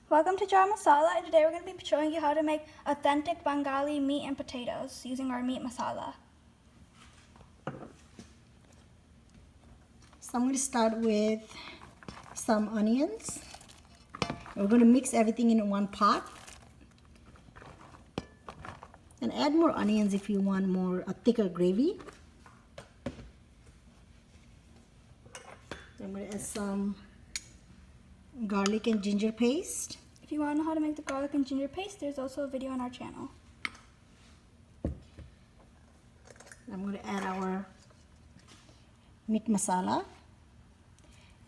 Welcome to Jar Masalā, and today we're going to be showing you how to make authentic Bengali meat and potatoes using our meat masala. So I'm going to start with some onions. We're going to mix everything in one pot. And add more onions if you want a thicker gravy. I'm going to add some garlic and ginger paste. If you want to know how to make the garlic and ginger paste, there's also a video on our channel. I'm going to add our meat masala.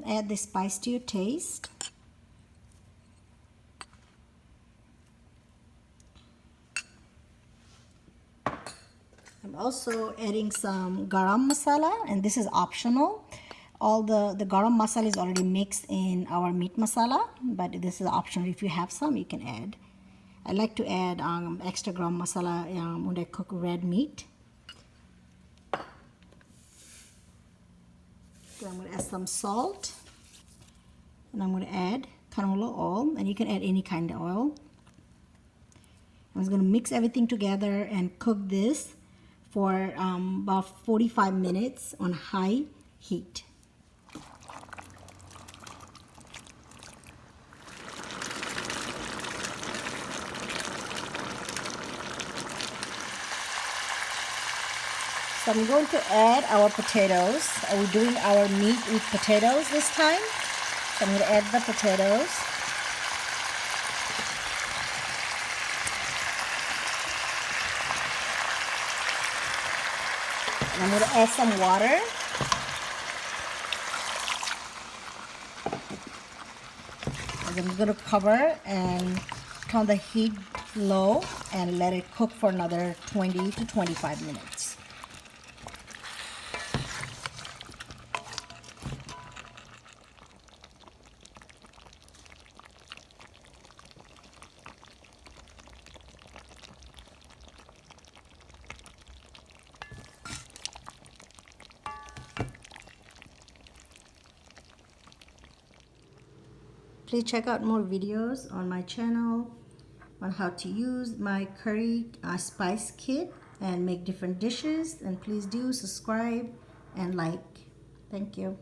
Add the spice to your taste. I'm also adding some garam masala, and this is optional. All the garam masala is already mixed in our meat masala, but this is optional. If you have some, you can add. I like to add extra garam masala when I cook red meat. So I'm going to add some salt, and I'm going to add canola oil, and you can add any kind of oil. I'm just going to mix everything together and cook this for about 45 minutes on high heat. So I'm going to add our potatoes. We're doing our meat with potatoes this time. So I'm going to add the potatoes. And I'm going to add some water. And then I'm going to cover and turn the heat low and let it cook for another 20 to 25 minutes. Please check out more videos on my channel on how to use my curry spice kit and make different dishes. And please do subscribe and like. Thank you.